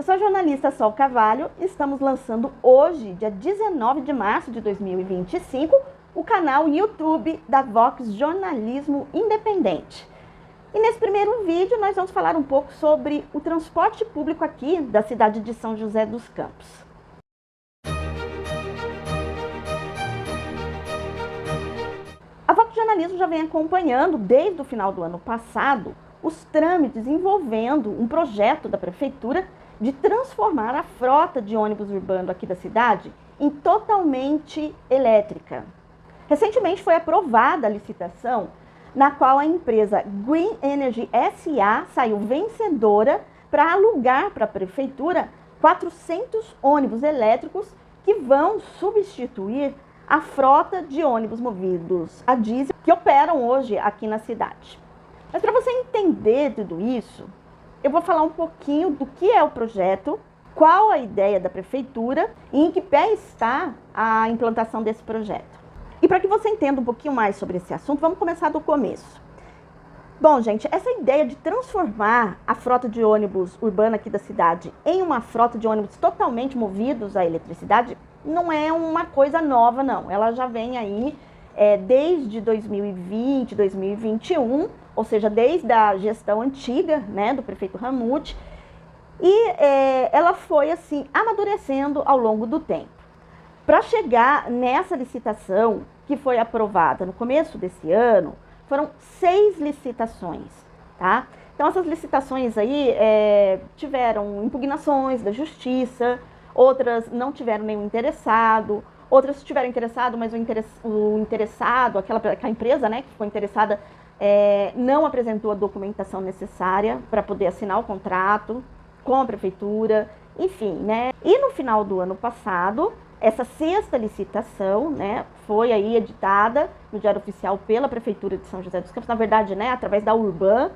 sou a jornalista Sol Carvalho e estamos lançando hoje, dia 19 de março de 2025, o canal YouTube da Vox Jornalismo Independente. E nesse primeiro vídeo nós vamos falar um pouco sobre o transporte público aqui da cidade de São José dos Campos. A Vox Jornalismo já vem acompanhando desde o final do ano passado os trâmites envolvendo um projeto da prefeitura de transformar a frota de ônibus urbano aqui da cidade em totalmente elétrica. Recentemente foi aprovada a licitação na qual a empresa Green Energy SA saiu vencedora para alugar para a prefeitura 400 ônibus elétricos que vão substituir a frota de ônibus movidos a diesel que operam hoje aqui na cidade. Mas para você entender tudo isso, eu vou falar um pouquinho do que é o projeto, qual a ideia da prefeitura e em que pé está a implantação desse projeto. E para que você entenda um pouquinho mais sobre esse assunto, vamos começar do começo. Bom, gente, essa ideia de transformar a frota de ônibus urbana aqui da cidade em uma frota de ônibus totalmente movidos à eletricidade não é uma coisa nova, não. Ela já vem aí desde 2020, 2021, ou seja, desde a gestão antiga, né, do prefeito Ramute, e ela foi assim amadurecendo ao longo do tempo. Para chegar nessa licitação que foi aprovada no começo desse ano, foram 6 licitações, tá? Então essas licitações aí tiveram impugnações da justiça, outras não tiveram nenhum interessado, outras tiveram interessado, mas o interessado, aquela empresa, né, que ficou interessada, não apresentou a documentação necessária para poder assinar o contrato com a prefeitura, enfim, né? E no final do ano passado, essa 6ª licitação, né, foi aí editada no Diário Oficial pela Prefeitura de São José dos Campos, na verdade, né, através da Urban,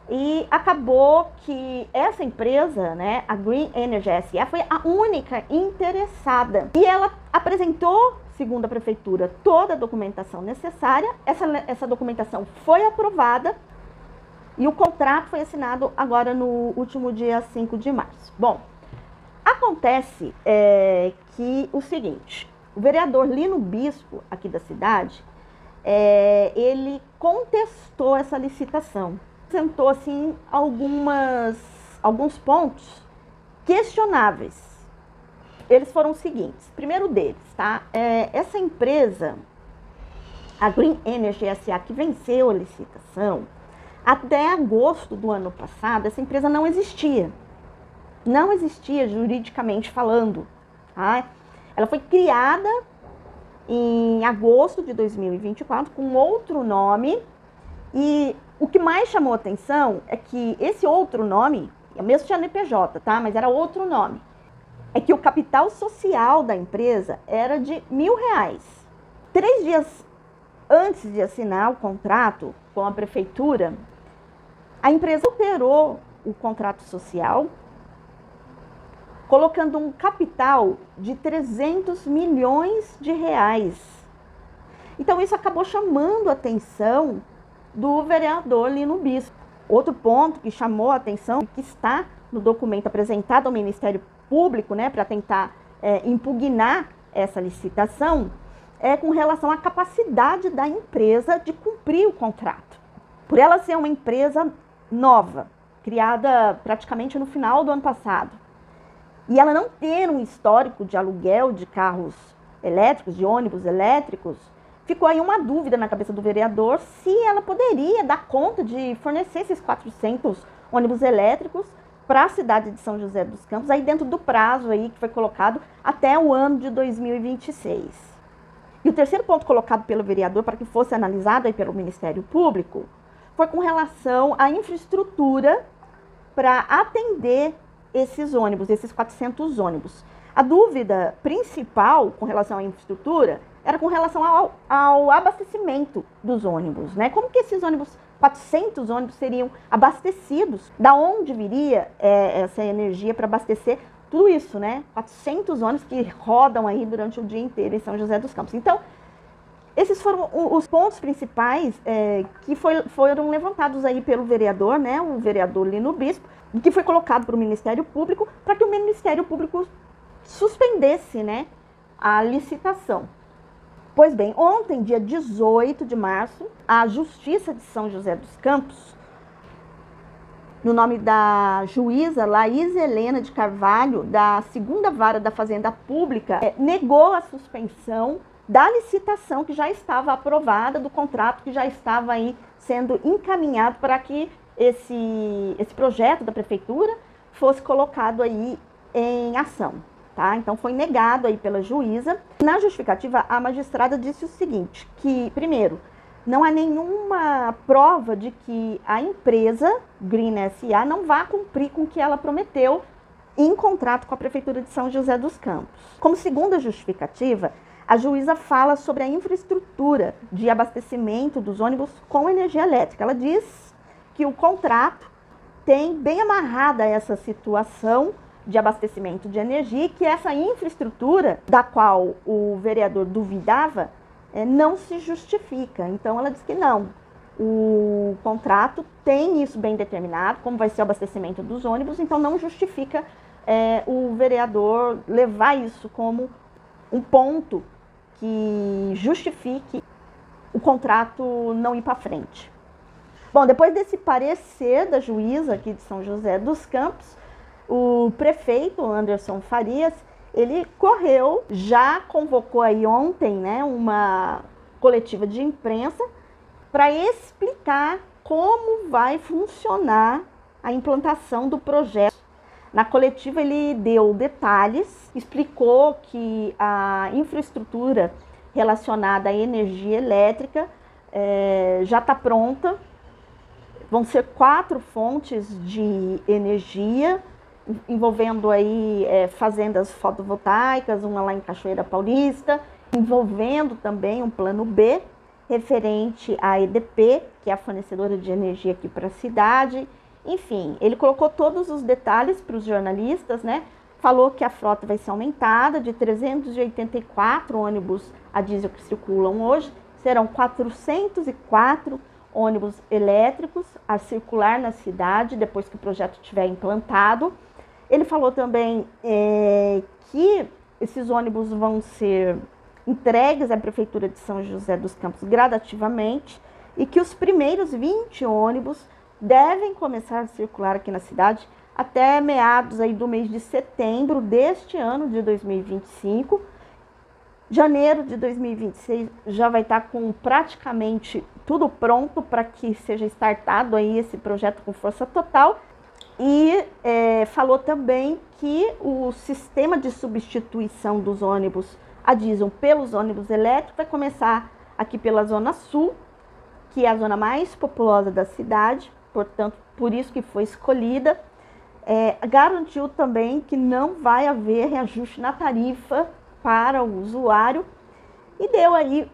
e acabou que essa empresa, né, a Green Energy SA, foi a única interessada. E ela apresentou, segundo a prefeitura, toda a documentação necessária. Essa documentação foi aprovada e o contrato foi assinado agora no último dia 5 de março. Bom, acontece que o seguinte, o vereador Lino Bispo, aqui da cidade, ele contestou essa licitação. Apresentou assim alguns pontos questionáveis. Eles foram os seguintes. Primeiro deles, tá? Essa empresa, a Green Energy SA, que venceu a licitação, até agosto do ano passado, essa empresa não existia. Não existia juridicamente falando. Tá? Ela foi criada em agosto de 2024 com outro nome, e o que mais chamou atenção é que esse outro nome, é mesmo CNPJ, tá? Mas era outro nome. É que o capital social da empresa era de R$1.000. 3 dias antes de assinar o contrato com a prefeitura, a empresa alterou o contrato social, colocando um capital de R$300 milhões. Então isso acabou chamando a atenção do vereador Lino Bispo. Outro ponto que chamou a atenção, que está no documento apresentado ao Ministério Público, né, para tentar impugnar essa licitação, é com relação à capacidade da empresa de cumprir o contrato. Por ela ser uma empresa nova, criada praticamente no final do ano passado, e ela não ter um histórico de aluguel de carros elétricos, de ônibus elétricos, ficou aí uma dúvida na cabeça do vereador se ela poderia dar conta de fornecer esses 400 ônibus elétricos para a cidade de São José dos Campos, aí dentro do prazo aí que foi colocado até o ano de 2026. E o terceiro ponto colocado pelo vereador para que fosse analisado aí pelo Ministério Público foi com relação à infraestrutura para atender esses ônibus, esses 400 ônibus. A dúvida principal com relação à infraestrutura era com relação ao abastecimento dos ônibus, né? Como que esses ônibus, 400 ônibus, seriam abastecidos? Da onde viria essa energia para abastecer tudo isso, né? 400 ônibus que rodam aí durante o dia inteiro em São José dos Campos. Então, esses foram os pontos principais que foram levantados aí pelo vereador, né? O vereador Lino Bispo, que foi colocado para o Ministério Público, para que o Ministério Público suspendesse, né, a licitação. Pois bem, ontem, dia 18 de março, a Justiça de São José dos Campos, no nome da juíza Laís Helena de Carvalho, da 2ª Vara da Fazenda Pública, negou a suspensão da licitação que já estava aprovada, do contrato que já estava aí sendo encaminhado para que esse projeto da prefeitura fosse colocado aí em ação, tá? Então foi negado aí pela juíza. Na justificativa, a magistrada disse o seguinte, que primeiro, não há nenhuma prova de que a empresa Green SA não vá cumprir com o que ela prometeu em contrato com a Prefeitura de São José dos Campos. Como segunda justificativa, a juíza fala sobre a infraestrutura de abastecimento dos ônibus com energia elétrica. Ela diz que o contrato tem bem amarrada essa situação de abastecimento de energia e que essa infraestrutura, da qual o vereador duvidava, não se justifica. Então ela diz que não, o contrato tem isso bem determinado, como vai ser o abastecimento dos ônibus, então não justifica o vereador levar isso como um ponto que justifique o contrato não ir para frente. Bom, depois desse parecer da juíza aqui de São José dos Campos, o prefeito Anderson Farias, ele correu, já convocou aí ontem, né, uma coletiva de imprensa para explicar como vai funcionar a implantação do projeto. Na coletiva ele deu detalhes, explicou que a infraestrutura relacionada à energia elétrica já está pronta. Vão ser 4 fontes de energia, envolvendo aí fazendas fotovoltaicas, uma lá em Cachoeira Paulista, envolvendo também um plano B, referente à EDP, que é a fornecedora de energia aqui para a cidade. Enfim, ele colocou todos os detalhes para os jornalistas, né? Falou que a frota vai ser aumentada de 384 ônibus a diesel que circulam hoje, serão 404 ônibus elétricos a circular na cidade depois que o projeto estiver implantado. Ele falou também que esses ônibus vão ser entregues à Prefeitura de São José dos Campos gradativamente e que os primeiros 20 ônibus devem começar a circular aqui na cidade até meados aí do mês de setembro deste ano de 2025. Janeiro de 2026 já vai estar com praticamente tudo pronto para que seja startado aí esse projeto com força total. E falou também que o sistema de substituição dos ônibus a diesel pelos ônibus elétricos vai começar aqui pela Zona Sul, que é a zona mais populosa da cidade, portanto, por isso que foi escolhida. Garantiu também que não vai haver reajuste na tarifa para o usuário e deu aí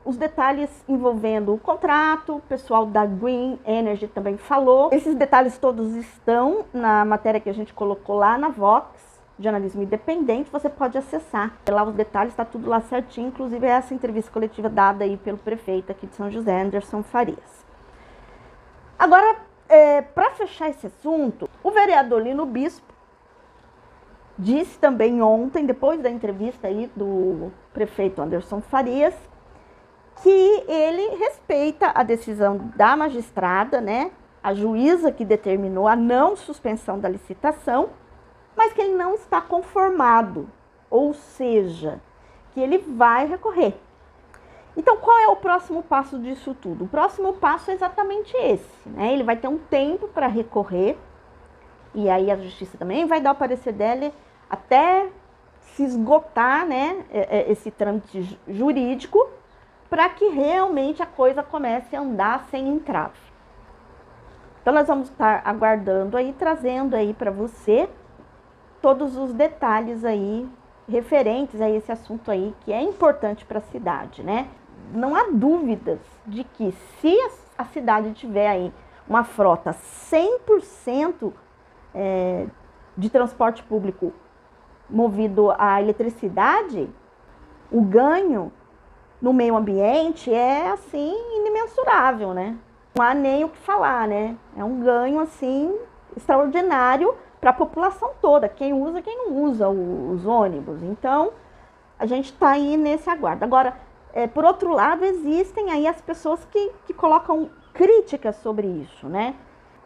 os detalhes envolvendo o contrato. O pessoal da Green Energy também falou. Esses detalhes todos estão na matéria que a gente colocou lá na Vox, Jornalismo Independente. Você pode acessar lá os detalhes, está tudo lá certinho, inclusive essa entrevista coletiva dada aí pelo prefeito aqui de São José, Anderson Farias. Agora, para fechar esse assunto, o vereador Lino Bispo disse também ontem, depois da entrevista aí do prefeito Anderson Farias, que ele respeita a decisão da magistrada, né, a juíza que determinou a não suspensão da licitação, mas que ele não está conformado, ou seja, que ele vai recorrer. Então, qual é o próximo passo disso tudo? O próximo passo é exatamente esse, né? Ele vai ter um tempo para recorrer, e aí a justiça também vai dar o parecer dele até se esgotar, né, esse trâmite jurídico, para que realmente a coisa comece a andar sem entrave. Então nós vamos estar aguardando aí, trazendo aí para você todos os detalhes aí referentes a esse assunto aí, que é importante para a cidade, né? Não há dúvidas de que se a cidade tiver aí uma frota 100% de transporte público movido à eletricidade, o ganho no meio ambiente é, assim, inimensurável, né? Não há nem o que falar, né? É um ganho, assim, extraordinário para a população toda, quem usa, quem não usa os ônibus. Então, a gente está aí nesse aguardo. Agora, por outro lado, existem aí as pessoas que colocam críticas sobre isso, né?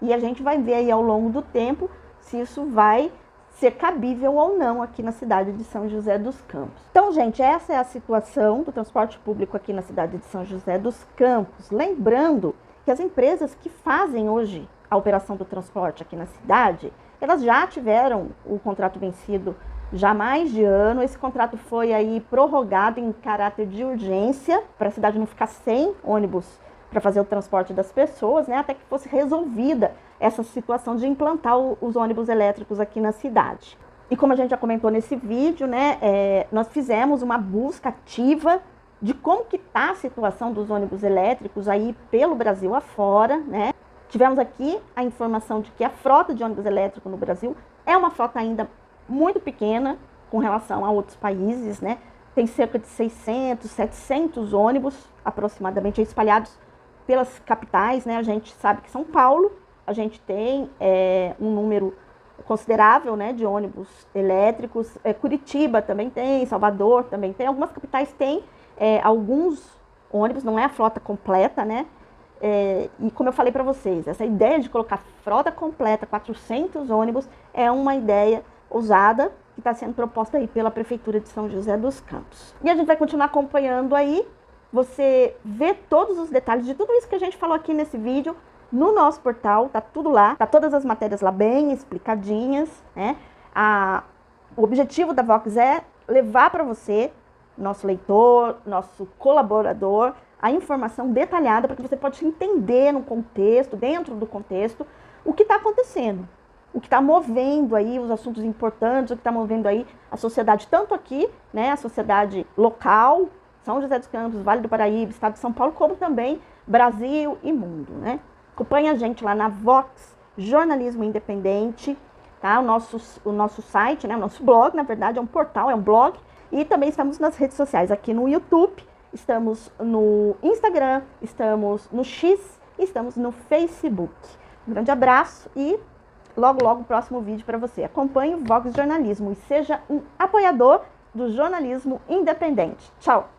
E a gente vai ver aí ao longo do tempo se isso vai ser cabível ou não aqui na cidade de São José dos Campos. Então, gente, essa é a situação do transporte público aqui na cidade de São José dos Campos. Lembrando que as empresas que fazem hoje a operação do transporte aqui na cidade, elas já tiveram o contrato vencido já há mais de ano. Esse contrato foi aí prorrogado em caráter de urgência, para a cidade não ficar sem ônibus para fazer o transporte das pessoas, né, até que fosse resolvida essa situação de implantar os ônibus elétricos aqui na cidade. E como a gente já comentou nesse vídeo, né, nós fizemos uma busca ativa de como que está a situação dos ônibus elétricos aí pelo Brasil afora, né. Tivemos aqui a informação de que a frota de ônibus elétrico no Brasil é uma frota ainda muito pequena com relação a outros países, né. Tem cerca de 600, 700 ônibus aproximadamente espalhados pelas capitais, né? A gente sabe que São Paulo, a gente tem um número considerável, né, de ônibus elétricos. Curitiba também tem, Salvador também tem. Algumas capitais têm alguns ônibus, não é a frota completa, né? E como eu falei para vocês, essa ideia de colocar frota completa, 400 ônibus, é uma ideia ousada que está sendo proposta aí pela Prefeitura de São José dos Campos. E a gente vai continuar acompanhando aí. Você vê todos os detalhes de tudo isso que a gente falou aqui nesse vídeo no nosso portal, tá tudo lá, tá todas as matérias lá bem explicadinhas, né? O objetivo da Vox é levar para você, nosso leitor, nosso colaborador, a informação detalhada para que você possa entender no contexto, dentro do contexto, o que está acontecendo, o que está movendo aí os assuntos importantes, o que está movendo aí a sociedade, tanto aqui, né, a sociedade local, São José dos Campos, Vale do Paraíba, Estado de São Paulo, como também Brasil e mundo, né? Acompanhe a gente lá na Vox Jornalismo Independente, tá? O nosso site, né? O nosso blog, na verdade, é um portal, é um blog. E também estamos nas redes sociais, aqui no YouTube, estamos no Instagram, estamos no X, estamos no Facebook. Um grande abraço e logo, logo o próximo vídeo para você. Acompanhe o Vox Jornalismo e seja um apoiador do jornalismo independente. Tchau!